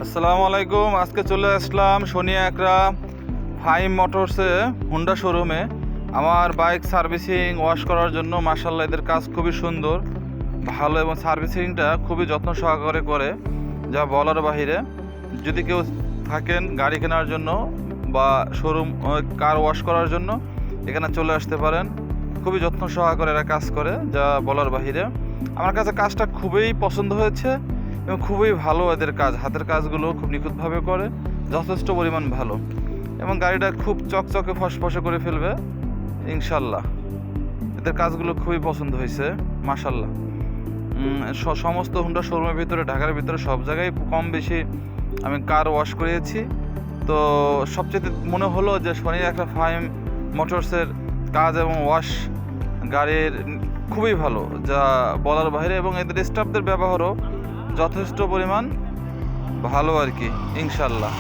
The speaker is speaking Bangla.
আসসালামু আলাইকুম। আজকে চলে আসলাম সোনিয়া একরা ফাইম মোটরসে হুন্ডা শোরুমে আমার বাইক সার্ভিসিং ওয়াশ করার জন্য। মাশাআল্লাহ, এদের কাজ খুবই সুন্দর, ভালো এবং সার্ভিসিংটা খুবই যত্ন সহকারে করে, যা বলার বাহিরে। যদি কেউ থাকেন গাড়ি কেনার জন্য বা শোরুম কার ওয়াশ করার জন্য, এখানে চলে আসতে পারেন। খুবই যত্ন সহকারে এরা কাজ করে, যা বলার বাহিরে। আমার কাছে কাজটা খুবই পছন্দ হয়েছে এবং খুবই ভালো এদের কাজ। হাতের কাজগুলো খুব নিখুঁতভাবে করে, যথেষ্ট পরিমাণ ভালো, এবং গাড়িটা খুব চকচকে ফসফসে করে ফেলবে ইনশাল্লাহ। এদের কাজগুলো খুবই পছন্দ হয়েছে মাশাল্লাহ। সমস্ত হুন্ডা শোরুমের ভিতরে, ঢাকার ভিতরে সব জায়গায় কম বেশি আমি কার ওয়াশ করিয়েছি। তো সবচেয়ে মনে হলো যে সোনিয়া একরা ফাইম মোটরসের কাজ এবং ওয়াশ গাড়ির খুবই ভালো, যা বলার বাইরে, এবং এদের স্টাফদের ব্যবহারও যথেষ্ট পরিমাণ ভালো আর কি ইনশাল্লাহ।